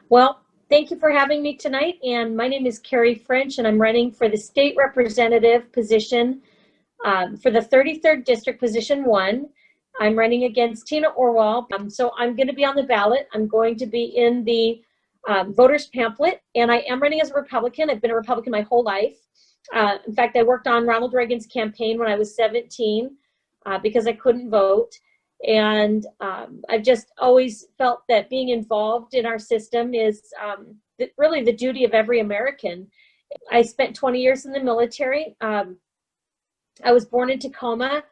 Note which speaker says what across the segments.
Speaker 1: Well, thank you for having me tonight. And my name is Kerry French, and I'm running for the state representative position for the 33rd District, Position 1. I'm running against Tina Orwell. So I'm going to be on the ballot. I'm going to be in the voters pamphlet, and I am running as a Republican. I've been a Republican my whole life. In fact, I worked on Ronald Reagan's campaign when I was 17 because I couldn't vote. And I've just always felt that being involved in our system is really the duty of every American. I spent 20 years in the military. I was born in Tacoma,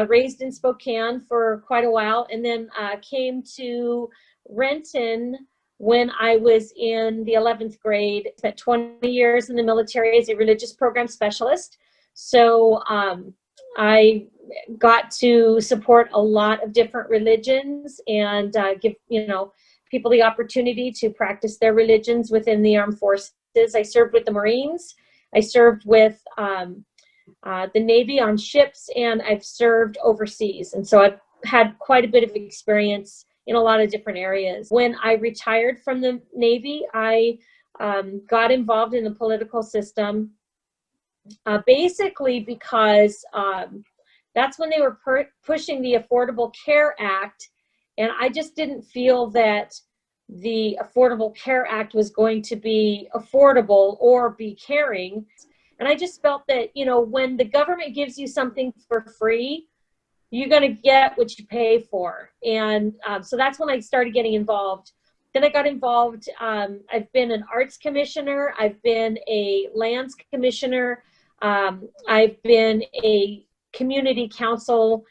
Speaker 1: raised in Spokane for quite a while, and then came to Renton when I was in the 11th grade. Spent 20 years in the military as a religious program specialist. So I got to support a lot of different religions and give people the opportunity to practice their religions within the armed forces. I served with the Marines. I served with the Navy on ships, and I've served overseas. And so I've had quite a bit of experience in a lot of different areas. When I retired from the Navy, I got involved in the political system basically because that's when they were pushing the Affordable Care Act, and I just didn't feel that the Affordable Care Act was going to be affordable or be caring. And I just felt that, when the government gives you something for free, you're going to get what you pay for. And so that's when I started getting involved. Then I got involved. I've been an arts commissioner. I've been a lands commissioner. I've been a community council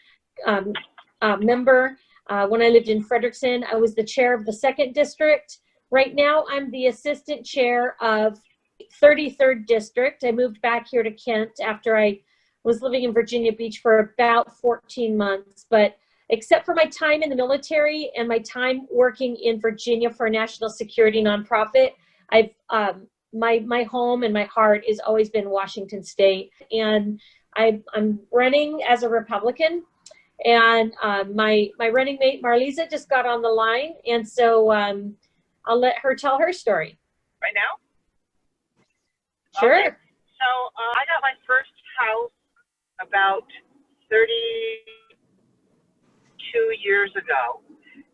Speaker 1: member. When I lived in Frederickson, I was the chair of the 2nd District. Right now, I'm the assistant chair of 33rd District. I moved back here to Kent after I was living in Virginia Beach for about 14 months. But except for my time in the military and my time working in Virginia for a national security nonprofit, I've my home and my heart has always been Washington State. And I'm running as a Republican. And my running mate, Marliza, just got on the line. And so I'll let her tell her story.
Speaker 2: Right now?
Speaker 1: Sure.
Speaker 2: Okay. So I got my first house about 32 years ago,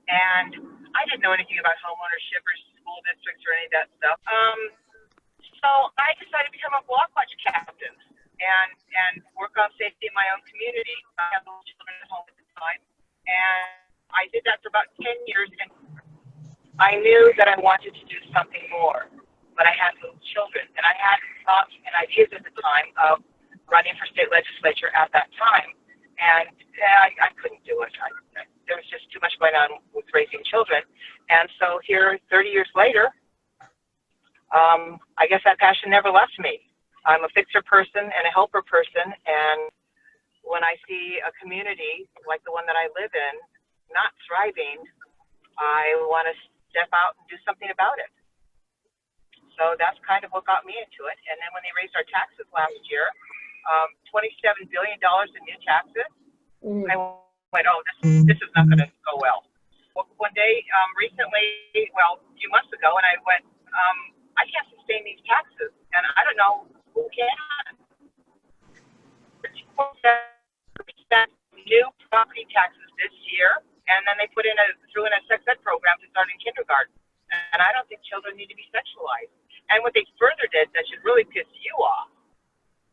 Speaker 2: and I didn't know anything about homeownership or school districts or any of that stuff. So I decided to become a block watch captain and work on safety in my own community. I had little children at home at the time, and I did that for about 10 years, and I knew that I wanted to do something more. But I had little children, and I had thoughts and ideas at the time of running for state legislature at that time, and I couldn't do it. There was just too much going on with raising children, and so here, 30 years later, I guess that passion never left me. I'm a fixer person and a helper person, and when I see a community like the one that I live in not thriving, I want to step out and do something about it. So that's kind of what got me into it. And then when they raised our taxes last year, $27 billion in new taxes, I went, oh, this is not going to go well. One day recently, well, a few months ago, and I went, I can't sustain these taxes, and I don't know who can. 2% new property taxes this year, and then they threw in a sex ed program to start in kindergarten. And I don't think children need to be sexualized. And what they further did that should really piss you off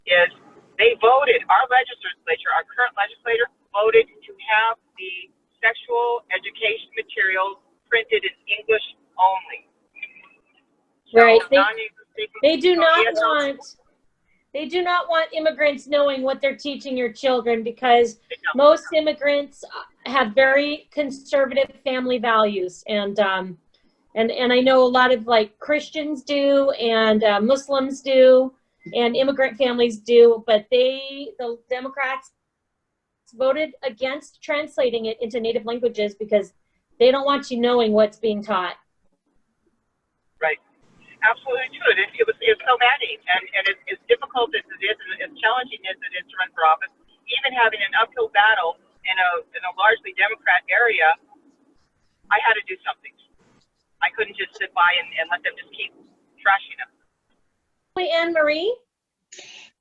Speaker 2: is they voted, our legislature, our current legislator, voted to have the sexual education materials printed in English only.
Speaker 1: So right. They do not want immigrants knowing what they're teaching your children, because most immigrants have very conservative family values. And I know a lot of Christians do, and Muslims do, and immigrant families do, but the Democrats voted against translating it into native languages because they don't want you knowing what's being taught.
Speaker 2: Right. Absolutely true. It was so maddening, and as difficult as it is, and as challenging as it is to run for office, even having an uphill battle in a largely Democrat area, I had to do something. I couldn't just sit by and let them just keep trashing them.
Speaker 1: Hey, Anne Marie.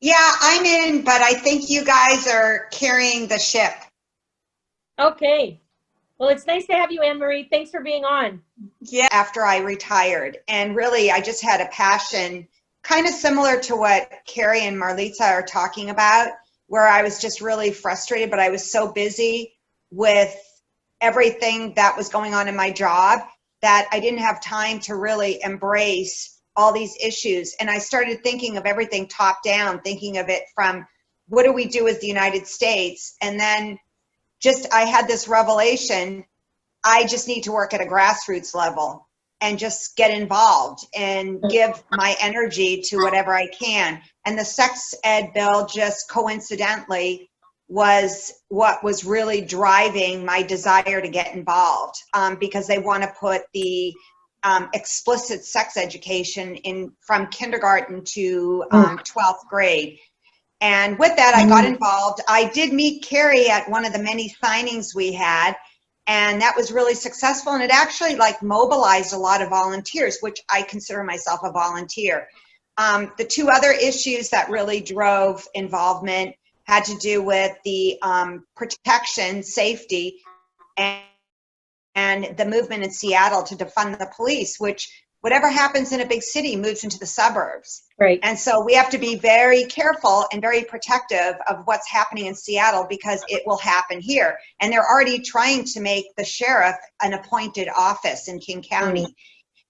Speaker 3: Yeah, I'm in, but I think you guys are carrying the ship.
Speaker 1: Okay. Well, it's nice to have you, Anne Marie. Thanks for being on.
Speaker 3: Yeah, after I retired. And really, I just had a passion, kind of similar to what Kerry and Marliza are talking about, where I was just really frustrated, but I was so busy with everything that was going on in my job that I didn't have time to really embrace all these issues. And I started thinking of everything top down, thinking of it from what do we do as the United States? And then just I had this revelation, I just need to work at a grassroots level and just get involved and give my energy to whatever I can. And the sex ed bill just coincidentally was what was really driving my desire to get involved, because they want to put the explicit sex education in from kindergarten to 12th grade. And with that, I got involved. I did meet Kerry at one of the many signings we had, and that was really successful. And it actually like mobilized a lot of volunteers, which I consider myself a volunteer. The two other issues that really drove involvement had to do with the protection, safety, and the movement in Seattle to defund the police, which whatever happens in a big city moves into the suburbs.
Speaker 1: Right.
Speaker 3: And so we have to be very careful and very protective of what's happening in Seattle because it will happen here. And they're already trying to make the sheriff an appointed office in King County.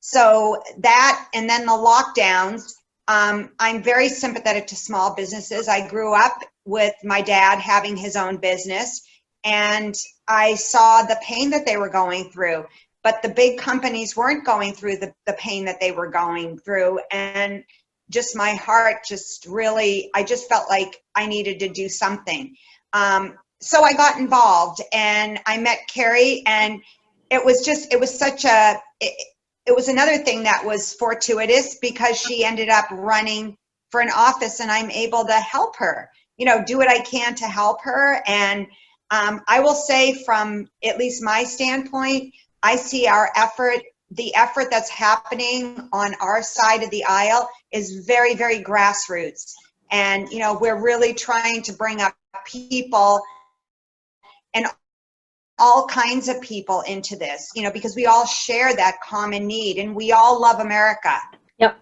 Speaker 3: So that, and then the lockdowns, I'm very sympathetic to small businesses. I grew up with my dad having his own business, and I saw the pain that they were going through. But the big companies weren't going through the pain that they were going through. And just my heart just really, I just felt like I needed to do something. So I got involved and I met Kerry, and it was such a, it was another thing that was fortuitous because she ended up running for an office and I'm able to help her, do what I can to help her. And I will say from at least my standpoint, I see our effort, the effort that's happening on our side of the aisle is very, very grassroots. And, we're really trying to bring up people and all kinds of people into this, because we all share that common need and we all love America.
Speaker 1: Yep.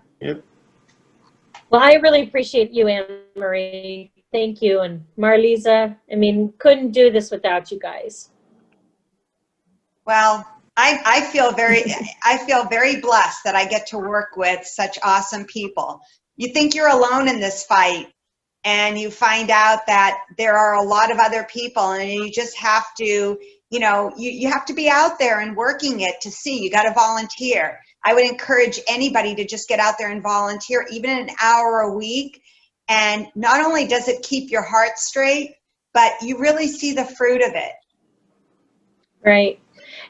Speaker 1: Well, I really appreciate you, Anne Marie. Thank you. And Marliza, couldn't do this without you guys.
Speaker 3: Well, I feel very blessed that I get to work with such awesome people. You think you're alone in this fight, and you find out that there are a lot of other people, and you just have to, you have to be out there and working it to see. You got to volunteer. I would encourage anybody to just get out there and volunteer, even an hour a week. And not only does it keep your heart straight, but you really see the fruit of it.
Speaker 1: Right.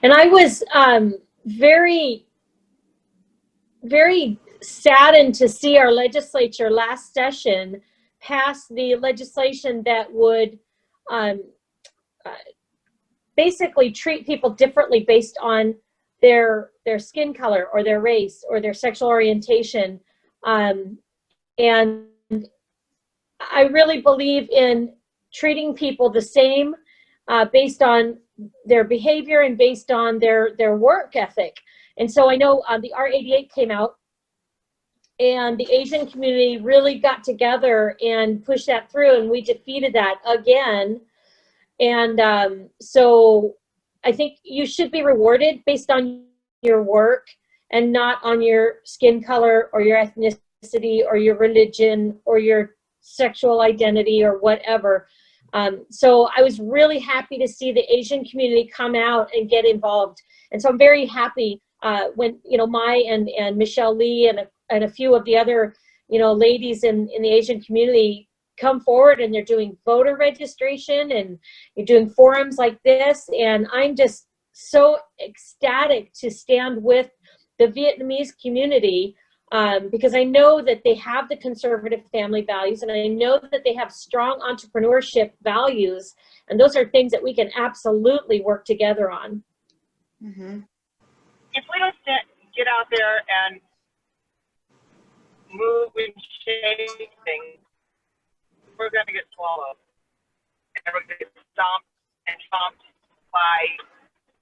Speaker 1: And I was very, very saddened to see our legislature last session pass the legislation that would basically treat people differently based on their skin color or their race or their sexual orientation. And I really believe in treating people the same based on their behavior and based on their work ethic. And so I know the R88 came out and the Asian community really got together and pushed that through, and we defeated that again. And so I think you should be rewarded based on your work and not on your skin color or your ethnicity or your religion or your sexual identity or whatever. So I was really happy to see the Asian community come out and get involved. And so I'm very happy when, Mai and Michelle Lee and a few of the other, ladies in the Asian community come forward, and they're doing voter registration and you're doing forums like this. And I'm just so ecstatic to stand with the Vietnamese community because I know that they have the conservative family values, and I know that they have strong entrepreneurship values, and those are things that we can absolutely work together on.
Speaker 3: Mm-hmm.
Speaker 2: If we don't get out there and move and shake things, we're going to get swallowed. And we're going to get stomped and chomped by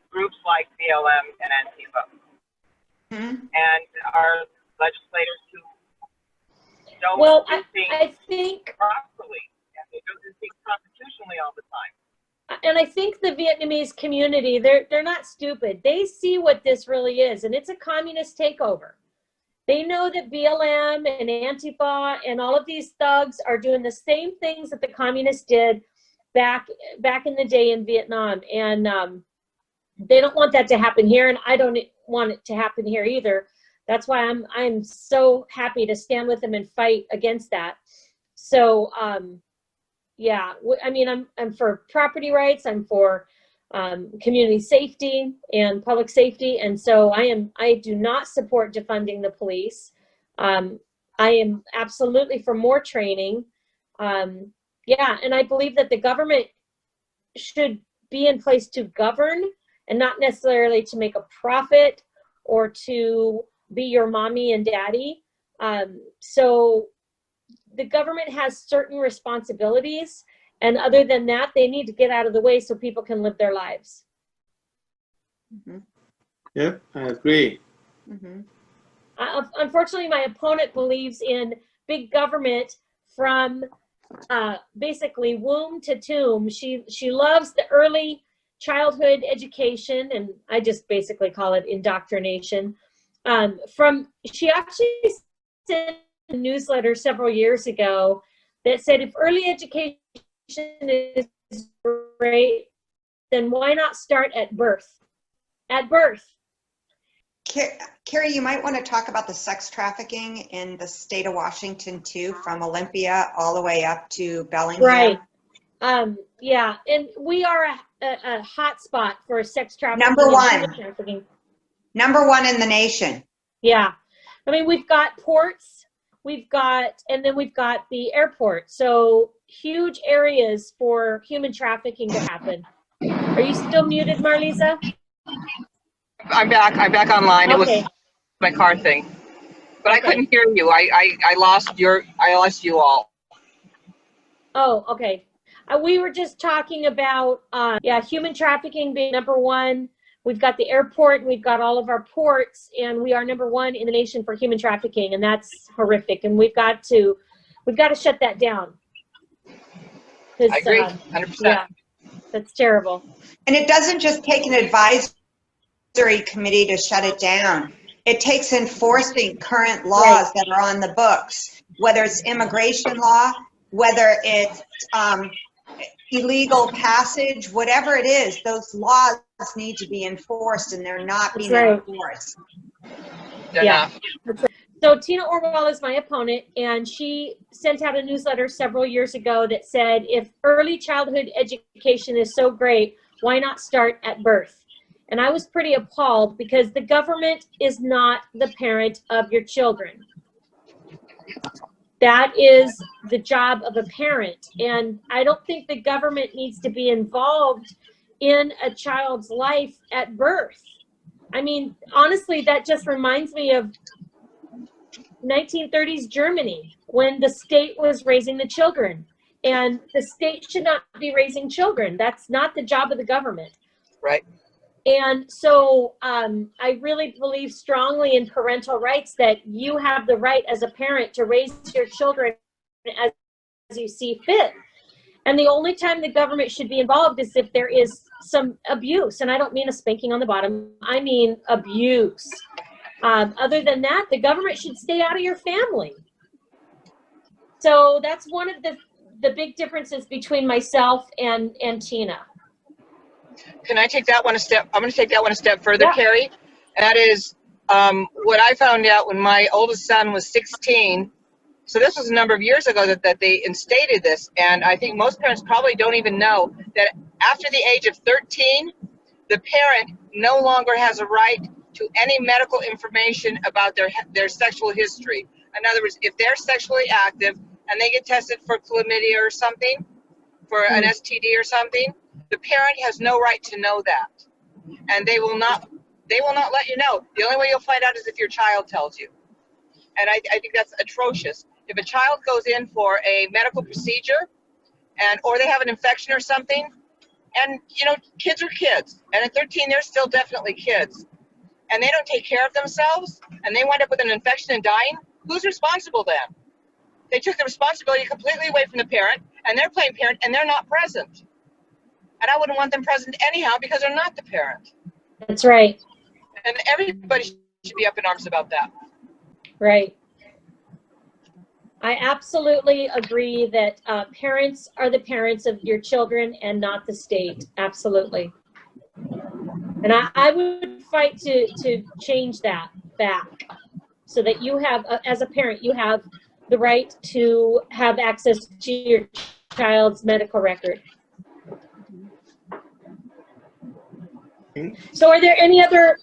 Speaker 2: groups like BLM and Antifa. And our legislators who don't do things
Speaker 1: I think
Speaker 2: properly, and they don't do things constitutionally all the time.
Speaker 1: and I think the Vietnamese community, they're not stupid. They see what this really is, and it's a communist takeover. They know that BLM and Antifa and all of these thugs are doing the same things that the communists did back in the day in Vietnam, and they don't want that to happen here, and I don't want it to happen here either. That's why I'm so happy to stand with them and fight against that. So yeah, I mean, I'm for property rights. I'm for community safety and public safety, and so I do not support defunding the police. I am absolutely for more training. Yeah, and I believe that the government should be in place to govern and not necessarily to make a profit or to be your mommy and daddy. So the government has certain responsibilities, and other than that, they need to get out of the way so people can live their lives.
Speaker 4: Yeah, I agree.
Speaker 1: Unfortunately, my opponent believes in big government from basically womb to tomb. She loves the early childhood education, and I just basically call it indoctrination. She actually sent a newsletter several years ago that said, if early education is great, then why not start at birth? At birth.
Speaker 3: Kerry, you might want to talk about the sex trafficking in the state of Washington too, from Olympia all the way up to Bellingham.
Speaker 1: Right. Yeah, and we are a hot spot for sex trafficking.
Speaker 3: Number one in the nation.
Speaker 1: Yeah. I mean, we've got ports, and then we've got the airport. So huge areas for human trafficking to happen. Are you still muted, Marliza?
Speaker 2: I'm back online.
Speaker 1: Okay.
Speaker 2: It was my car thing. But
Speaker 1: Okay.
Speaker 2: I couldn't hear you. I lost you all.
Speaker 1: Oh, okay. We were just talking about, human trafficking being number one. We've got the airport, and we've got all of our ports, and we are number one in the nation for human trafficking, and that's horrific. And we've got to shut that down.
Speaker 2: I agree, 100%.
Speaker 1: Yeah, that's terrible.
Speaker 3: And it doesn't just take an advisory committee to shut it down. It takes enforcing current laws that are on the books, whether it's immigration law, whether it's illegal passage, whatever it is, those laws need to be enforced, and they're not being enforced.
Speaker 1: Yeah. So Tina Orwell is my opponent, and she sent out a newsletter several years ago that said, if early childhood education is so great, why not start at birth? And I was pretty appalled, because the government is not the parent of your children. That is the job of a parent. And I don't think the government needs to be involved in a child's life at birth. I mean, honestly, that just reminds me of 1930s Germany, when the state was raising the children. And the state should not be raising children. That's not the job of the government.
Speaker 2: Right.
Speaker 1: And so I really believe strongly in parental rights, that you have the right as a parent to raise your children as you see fit. And the only time the government should be involved is if there is some abuse. And I don't mean a spanking on the bottom. I mean abuse. Other than that, the government should stay out of your family. So that's one of the big differences between myself and Tina.
Speaker 2: Can I take that one a step? I'm going to take that one a step further,
Speaker 1: Yeah.
Speaker 2: Kerry. That is what I found out when my oldest son was 16. So this was a number of years ago that they instated this. And I think most parents probably don't even know that after the age of 13, the parent no longer has a right to any medical information about their sexual history. In other words, if they're sexually active and they get tested for chlamydia or something, for an STD or something, the parent has no right to know that. And they will not They will not let you know. The only way you'll find out is if your child tells you. And I think that's atrocious. If a child goes in for a medical procedure or they have an infection or something, and kids are kids, and at 13 they're still definitely kids, and they don't take care of themselves and they wind up with an infection and dying, who's responsible then? They took the responsibility completely away from the parent, and they're playing parent and they're not present. And I wouldn't want them present anyhow because they're not the parent.
Speaker 1: That's right.
Speaker 2: And everybody should be up in arms about that.
Speaker 1: Right. I absolutely agree that parents are the parents of your children and not the state. Absolutely. And I would fight to change that back so that you have, as a parent, you have the right to have access to your child's medical record. So are there any other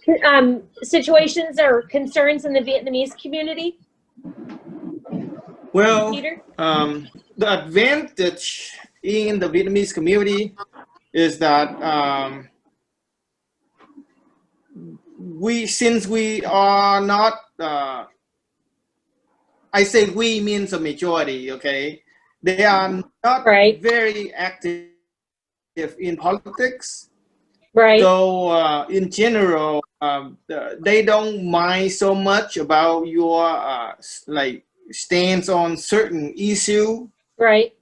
Speaker 1: situations or concerns in the Vietnamese community?
Speaker 4: Well,
Speaker 1: Peter?
Speaker 4: the advantage in the Vietnamese community is that since we are not, I say we means a majority, okay? They are not
Speaker 1: Right.
Speaker 4: very active in politics.
Speaker 1: Right.
Speaker 4: So in general, they don't mind so much about your like stance on certain issue.
Speaker 1: Right.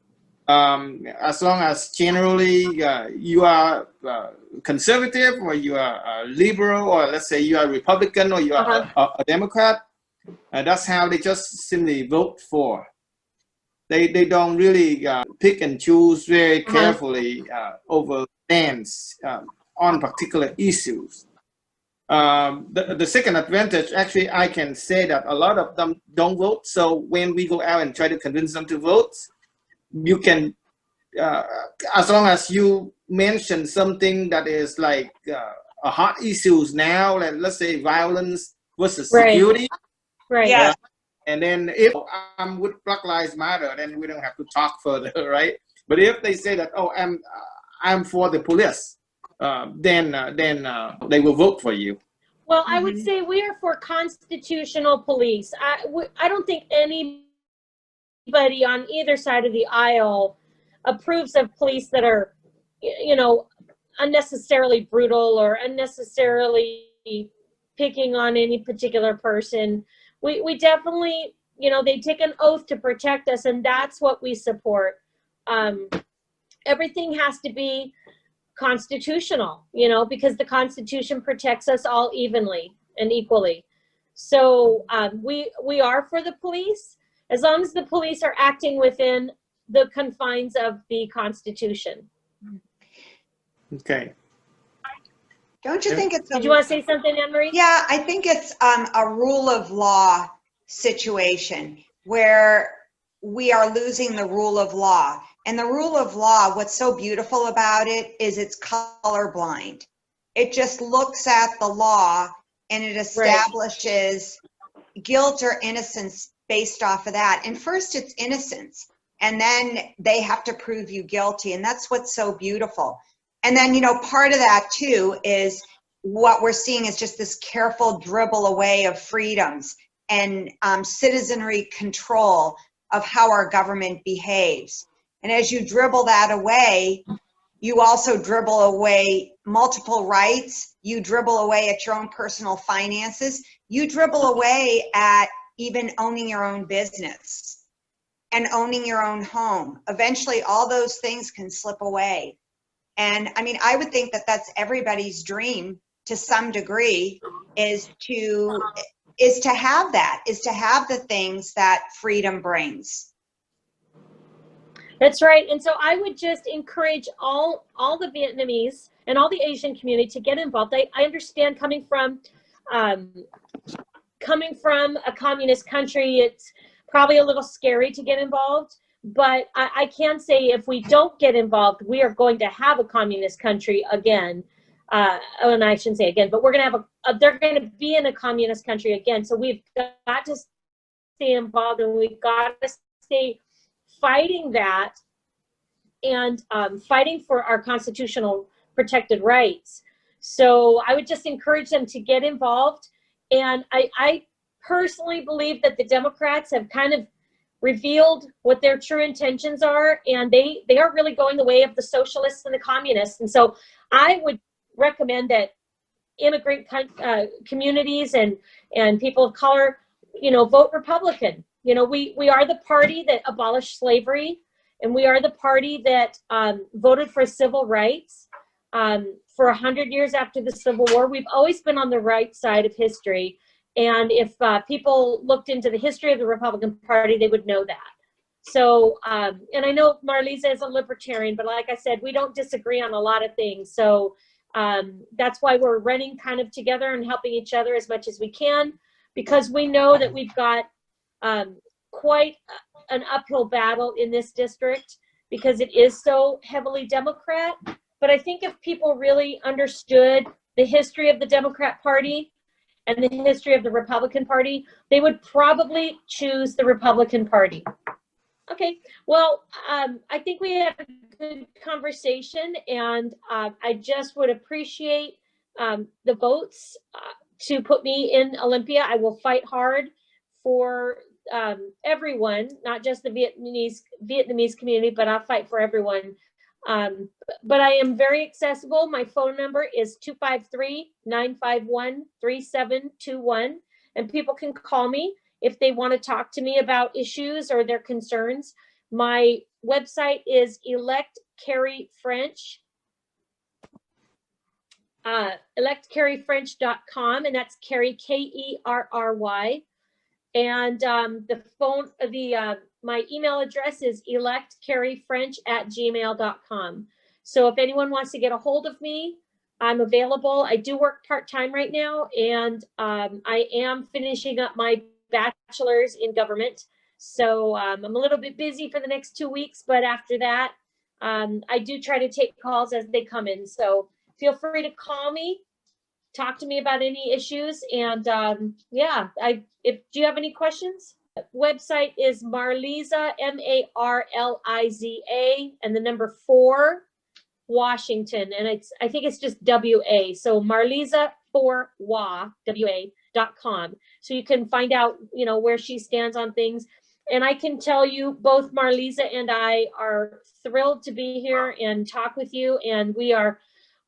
Speaker 4: As long as generally you are conservative, or you are liberal, or let's say you are Republican, or you are a Democrat, that's how they just simply vote for. They don't really pick and choose very carefully over stance on particular issues. The second advantage, actually, I can say that a lot of them don't vote. So when we go out and try to convince them to vote, you can, as long as you mention something that is like a hot issues now, like let's say violence versus security.
Speaker 1: Right.
Speaker 3: Yeah.
Speaker 4: And then if I'm with Black Lives Matter, then we don't have to talk further, right? But if they say that, oh, I'm for the police, then they will vote for you.
Speaker 1: Well, I would say we are for constitutional police. I don't think anybody on either side of the aisle approves of police that are, unnecessarily brutal or unnecessarily picking on any particular person. We definitely, they take an oath to protect us, and that's what we support. Everything has to be constitutional, because the Constitution protects us all evenly and equally. So we are for the police, as long as the police are acting within the confines of the Constitution.
Speaker 4: Okay.
Speaker 3: Don't you think it's
Speaker 1: Did you want to say something, Anne-Marie?
Speaker 3: Yeah, I think it's a rule of law situation where we are losing the rule of law. And the rule of law, what's so beautiful about it is it's colorblind. It just looks at the law and it establishes guilt or innocence based off of that. And first it's innocence, and then they have to prove you guilty. And that's what's so beautiful. And then, part of that too is what we're seeing is just this careful dribble away of freedoms and citizenry control of how our government behaves. And as you dribble that away, you also dribble away multiple rights. You dribble away at your own personal finances. You dribble away at even owning your own business and owning your own home. Eventually, all those things can slip away. And I mean, I would think that that's everybody's dream to some degree, is to have that, is to have the things that freedom brings.
Speaker 1: That's right. And so I would just encourage all the Vietnamese and all the Asian community to get involved. I understand coming from a communist country, it's probably a little scary to get involved. But I can say if we don't get involved, we are going to have a communist country again. And I shouldn't say again, but we're going to have they're going to be in a communist country again. So we've got to stay involved, and we've got to stay fighting that and fighting for our constitutional protected rights. So I would just encourage them to get involved. And I personally believe that the Democrats have kind of revealed what their true intentions are, and they are really going the way of the socialists and the communists. And so I would recommend that immigrant communities and people of color, vote Republican. We are the party that abolished slavery, and we are the party that voted for civil rights. For 100 years after the Civil War, we've always been on the right side of history. And if people looked into the history of the Republican Party, they would know that. So, and I know Marliza is a libertarian, but like I said, we don't disagree on a lot of things. So that's why we're running kind of together and helping each other as much as we can, because we know that we've got quite an uphill battle in this district because it is so heavily Democrat. But I think if people really understood the history of the Democrat Party and the history of the Republican Party, they would probably choose the Republican Party. Okay, well, I think we had a good conversation, and I just would appreciate the votes to put me in Olympia. I will fight hard for everyone, not just the Vietnamese community, but I'll fight for everyone. But I am very accessible. My phone number is 253-951-3721, and people can call me if they want to talk to me about issues or their concerns. My website is electkerryfrench.com, and that's Kerry, Kerry. And my email address is electkerryfrench@gmail.com. So if anyone wants to get a hold of me, I'm available. I do work part-time right now, and I am finishing up my bachelor's in government. So I'm a little bit busy for the next 2 weeks, but after that, I do try to take calls as they come in. So feel free to call me, talk to me about any issues. And do you have any questions? Website is Marliza, Marliza, and the number 4, Washington. And I think it's just WA. So Marliza4wa.com. So you can find out, where she stands on things. And I can tell you, both Marliza and I are thrilled to be here and talk with you. And we are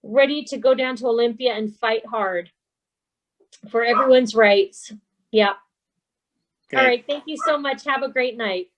Speaker 1: ready to go down to Olympia and fight hard for everyone's rights. Yeah.
Speaker 4: Okay.
Speaker 1: All right. Thank you so much. Have a great night.